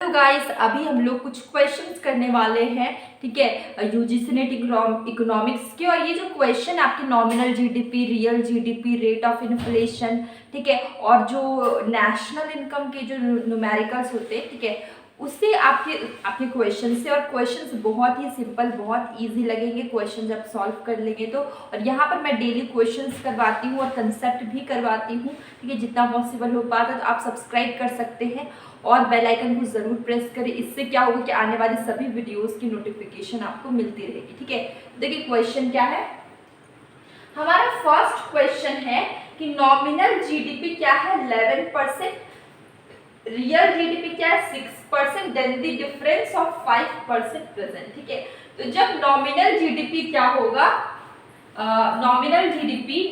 तो गाइस अभी हम लोग कुछ क्वेश्चंस करने वाले हैं, ठीक है, यूजीसी नेट इकोनॉमिक्स के। और ये जो क्वेश्चन आपके nominal GDP, real GDP, rate of inflation, ठीक है, और जो नेशनल इनकम के जो न्यूमेरिकल्स होते हैं, ठीक है, उससे आपके क्वेश्चन से। और क्वेश्चंस बहुत ही सिंपल, बहुत इजी लगेंगे क्वेश्चन जब सॉल्व कर लेंगे तो। और यहाँ पर मैं डेली क्वेश्चंस करवाती हूँ और कंसेप्ट भी करवाती हूँ, ठीक है, जितना पॉसिबल हो पाता है। तो आप सब्सक्राइब कर सकते हैं और बेल आइकन को ज़रूर प्रेस करें। इससे क्या होगा कि आने वाली सभी वीडियोस की नोटिफिकेशन आपको मिलती रहेगी, ठीक है। देखिए क्वेश्चन क्या है हमारा। फर्स्ट क्वेश्चन है कि नॉमिनल जीडीपी क्या है 11%, रियल जीडीपी क्या है 6%, then the difference of 5% present, ठीक है। तो जब नॉमिनल जीडीपी क्या होगा, नॉमिनल जीडीपी,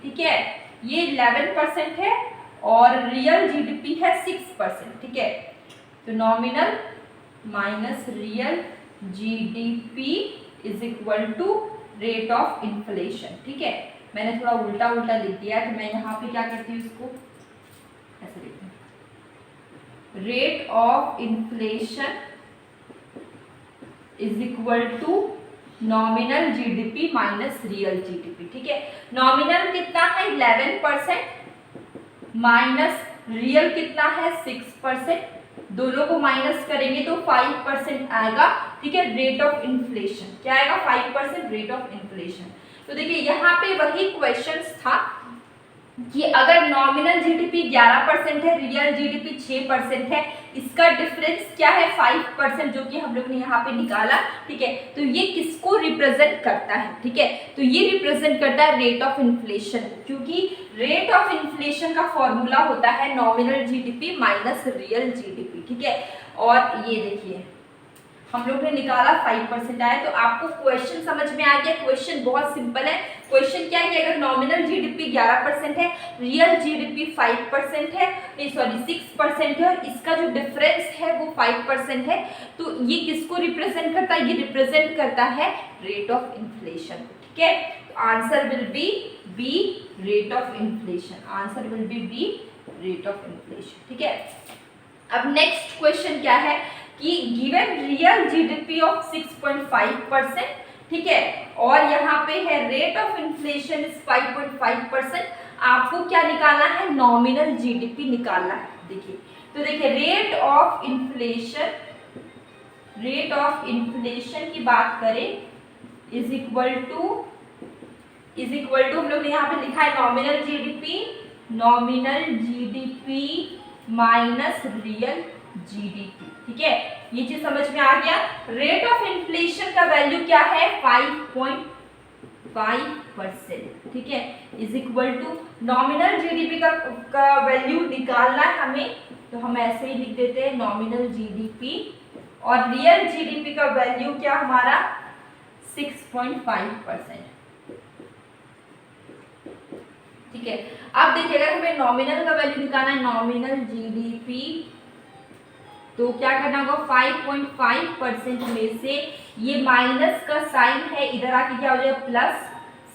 ठीक है, ये 11% है और रियल जीडीपी है 6%, ठीक है। तो nominal minus real GDP is equal to rate of inflation, ठीक है। मैंने थोड़ा उल्टा उल्टा लिख दिया है, तो मैं यहाँ पे क्या करती हूँ, इसको ऐसे लिखती हूँ, rate of inflation is equal to nominal GDP minus real GDP, ठीक है। नॉमिनल कितना है 11% माइनस रियल कितना है 6%, दोनों को माइनस करेंगे तो 5% आएगा, ठीक है। रेट ऑफ इन्फ्लेशन क्या आएगा 5% रेट ऑफ इन्फ्लेशन। तो देखिए यहाँ पे वही क्वेश्चंस था कि अगर नॉमिनल जीडीपी 11% है, रियल जीडीपी 6% है, इसका डिफरेंस क्या है 5%, जो कि हम लोग ने यहाँ पे निकाला, ठीक है। तो ये किसको रिप्रेजेंट करता है, ठीक है, तो ये रिप्रेजेंट करता है रेट ऑफ इन्फ्लेशन, क्योंकि रेट ऑफ इन्फ्लेशन का फॉर्मूला होता है nominal GDP minus real GDP, ठीक है। और ये देखिए हम लोग ने निकाला 5% आया। तो आपको क्वेश्चन समझ में आ गया। क्वेश्चन बहुत सिंपल है। क्वेश्चन क्या है कि अगर नॉमिनल जीडीपी 11% है, रियल जीडीपी 5% है, सॉरी 6% है, और इसका जो डिफरेंस है वो 5% है, तो ये किसको रिप्रेजेंट करता है, ये रिप्रेजेंट करता है रेट ऑफ इन्फ्लेशन, ठीक है। तो answer will be rate of inflation, answer will be rate of inflation, ठीक है। अब नेक्स्ट क्वेश्चन क्या है कि गिवन रियल जीडीपी ऑफ 6.5%, ठीक है, और यहाँ पे है रेट ऑफ इन्फ्लेशन इज 5.5%, आपको क्या निकालना है, नॉमिनल जीडीपी निकालना है। देखिए तो देखिए रेट ऑफ इन्फ्लेशन की बात करें इज इक्वल टू हम लोग ने यहाँ पे लिखा है nominal GDP minus real GDP, ठीक है। ये चीज समझ में आ गया। रेट ऑफ इन्फ्लेशन का वैल्यू क्या है 5.5%, ठीक है, is equal to nominal GDP का वैल्यू निकालना है हमें, तो हम ऐसे ही लिख देते हैं नॉमिनल जीडीपी, और रियल जीडीपी का वैल्यू क्या हमारा 6.5%, ठीक है। अब देखिए अगर हमें नॉमिनल का वैल्यू निकालना है, नॉमिनल जीडीपी, तो क्या करना होगा 5.5% में से ये माइनस का साइन है, इधर आके क्या हो जाएगा प्लस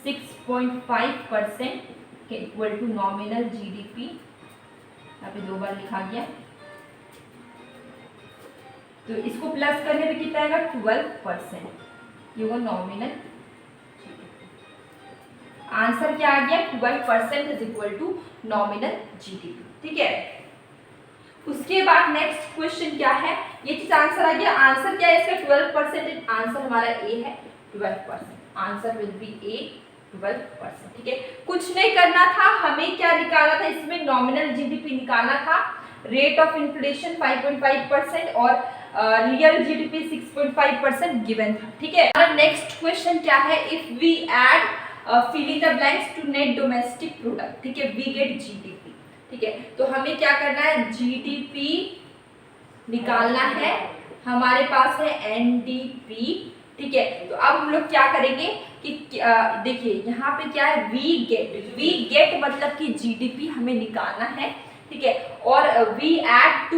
6.5% के इक्वल टू नॉमिनल जीडीपी, यहाँ पे 2 बार लिखा गया, तो इसको प्लस करने पे कितना आएगा 12%, ये होगा नॉमिनल। आंसर क्या आ गया 12% is equal to nominal GDP, ठीक है। उसके बाद नेक्स्ट क्वेश्चन क्या है, ये चीज आंसर आ गया। आंसर क्या है इसका 12%, आंसर हमारा ए है 12%, आंसर विल बी ए 12%, ठीक है। कुछ नहीं करना था, हमें क्या निकालना था, इसमें नॉमिनल जीडीपी निकालना था, रेट ऑफ इन्फ्लेशन 5.5% और रियल जीडीपी 6.5% गिवन था, ठीक है। नेक्स्ट क्वेश्चन क्या है, if we add filling the blanks to net domestic product, ठीक है, वी गेट जीडीपी, ठीक है। तो हमें क्या करना है, जीडीपी निकालना है, हमारे पास है एनडीपी, ठीक है। तो अब हम लोग क्या करेंगे कि देखिए यहाँ पे क्या है वी गेट मतलब कि जीडीपी हमें निकालना है, ठीक है, और we add to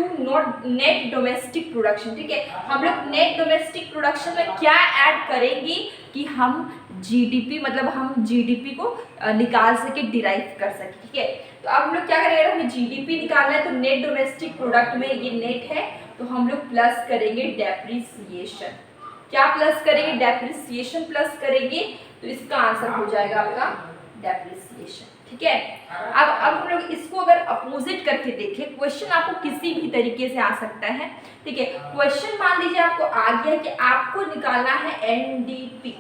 net domestic production, ठीक है। हम लोग नेट डोमेस्टिक प्रोडक्शन में क्या ऐड करेंगे कि हम जीडीपी मतलब हम जीडीपी को निकाल सके, डिराइव कर सके, ठीक है। तो तो अब हम लोग क्या करेंगे, हमें जीडीपी निकालना है, तो नेट डोमेस्टिक प्रोडक्ट में ये नेट है, तो हम लोग प्लस करेंगे डेप्रिसिएशन। क्या प्लस करेंगे, डेप्रिसिएशन प्लस करेंगे, तो इसका आंसर हो जाएगा आपका डेप्रिसिएशन। ठीक है, अब हम लोग इसको अगर अपोजिट करके देखें, क्वेश्चन आपको किसी भी तरीके से आ सकता है। ठीक है, क्वेश्चन मान लीजिए आपको आ गया कि आपको निकालना है एनडीपी,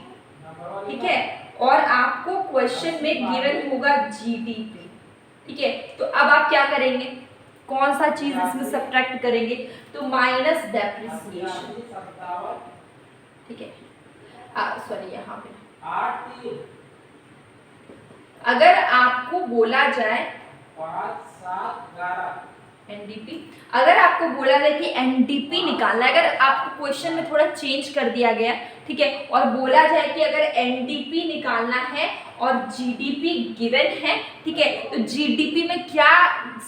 ठीक है, और आपको क्वेश्चन में गिवन होगा जीडीपी। ठीक है, तो अब आप क्या करेंगे, कौन सा चीज इसमें सब्ट्रैक्ट करेंगे, तो माइनस डेप्रिसिएशन। ठीक है, सॉरी यहाँ पे अगर आपको बोला जाए 5, 7, 11 एनडीपी, अगर आपको बोला जाए कि एनडीपी निकालना है, अगर आपको क्वेश्चन में थोड़ा चेंज कर दिया गया, ठीक है, और बोला जाए कि अगर एनडीपी निकालना है और जीडीपी गिवन है, ठीक है, तो जीडीपी में क्या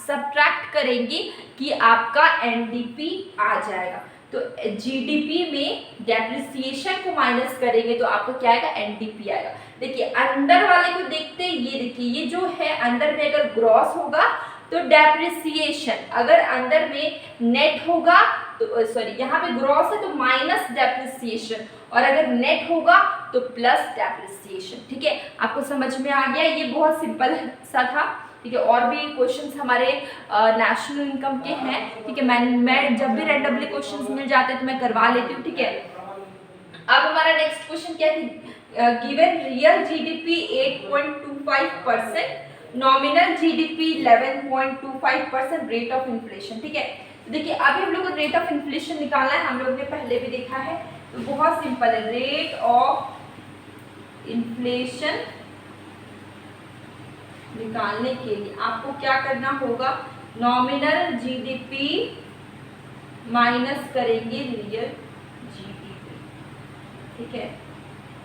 सब्ट्रैक्ट करेंगे कि आपका एनडीपी आ जाएगा, तो जीडीपी में डेप्रिसिएशन को माइनस करेंगे तो आपको क्या आएगा, एनडीपी आएगा। देखिए अंदर वाले को देखते, ये देखिए ये जो है अंदर में अगर ग्रॉस होगा तो डेप्रिसिएशन, अगर अंदर में नेट होगा तो सॉरी यहाँ पे ग्रॉस है तो माइनस डेप्रिसिएशन, और अगर नेट होगा तो प्लस डेप्रिसिएशन। ठीक है, आपको समझ में आ गया, ये बहुत सिंपल सा था। ठीक है, और भी क्वेश्चंस हमारे नेशनल इनकम के हैं। ठीक है, मैं जब भी रैंडमली क्वेश्चंस मिल जाते हैं तो मैं करवा लेती हूँ। ठीक है, अब हमारा नेक्स्ट क्वेश्चन क्या है, given real GDP 8.25%, nominal GDP 11.25%, rate of inflation. ठीक है, तो देखिए अभी हम लोग को रेट ऑफ इन्फ्लेशन निकालना है, हम लोग ने पहले भी देखा है, तो बहुत सिंपल है, रेट ऑफ इन्फ्लेशन निकालने के लिए आपको क्या करना होगा, नॉमिनल जीडीपी माइनस करेंगे रियल जीडीपी। ठीक है,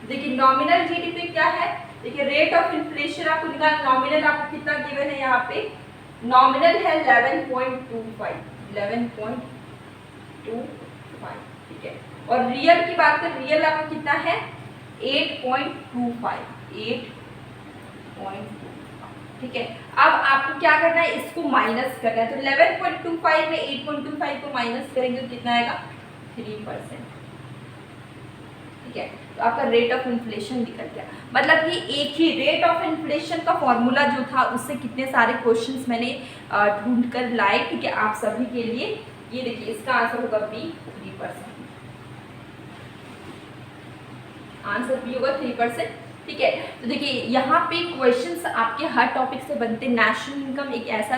देखिए नॉमिनल जीडीपी क्या है, देखिए रेट ऑफ इन्फ्लेशन आपको निकालना, नॉमिनल आपको कितना गिवन है, यहाँ पे नॉमिनल है 11.25, 11.25। ठीक है, और रियल की बात करें, रियल आपको कितना है 8.25, 8.25। ठीक है, अब आपको क्या करना है, इसको माइनस करना है, तो 11.25 में 8.25 को माइनस करेंगे तो कितना आएगा, 3%। ठीक है, तो आपका रेट ऑफ इन्फ्लेशन निकल गया। मतलब कि एक ही रेट ऑफ इन्फ्लेशन का फॉर्मूला जो था उससे कितने सारे क्वेश्चंस मैंने ढूंढ कर लाए। ठीक है, आप सभी के लिए, ये देखिए इसका आंसर होगा बी, 3%। आंसर बी होगा 3%। ठीक है, तो देखिए यहाँ पे क्वेश्चंस आपके हर टॉपिक से बनते। नेशनल इनकम एक ऐसा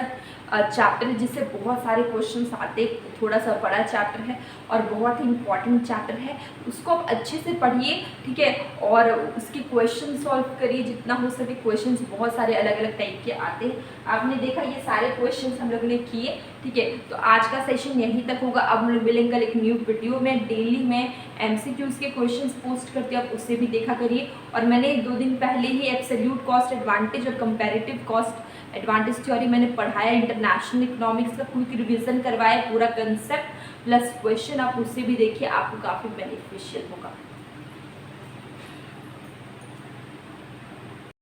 चैप्टर है जिससे बहुत सारे क्वेश्चंस आते, थोड़ा सा बड़ा चैप्टर है और बहुत ही इंपॉर्टेंट चैप्टर है, उसको आप अच्छे से पढ़िए। ठीक है, और उसके क्वेश्चन सॉल्व करिए जितना हो सके। क्वेश्चंस बहुत सारे अलग अलग टाइप के आते हैं, आपने देखा ये सारे क्वेश्चंस हम लोगों ने किए। ठीक है, तो आज का सेशन यहीं तक होगा। अब हम लोग मिलेंगे एक न्यू वीडियो में। डेली मैं MCQs के क्वेश्चंस पोस्ट करती हूँ, आप उससे भी देखा करिए। और मैंने 2 दिन पहले ही एब्सोल्यूट कॉस्ट एडवांटेज और कंपैरेटिव कॉस्ट एडवांटेज थ्योरी मैंने पढ़ाया, इंटरनेशनल इकोनॉमिक्स का क्विक रिवीजन करवाया, पूरा कंसेप्ट प्लस क्वेश्चन, आप उससे भी देखिए, आपको काफ़ी बेनिफिशियल होगा।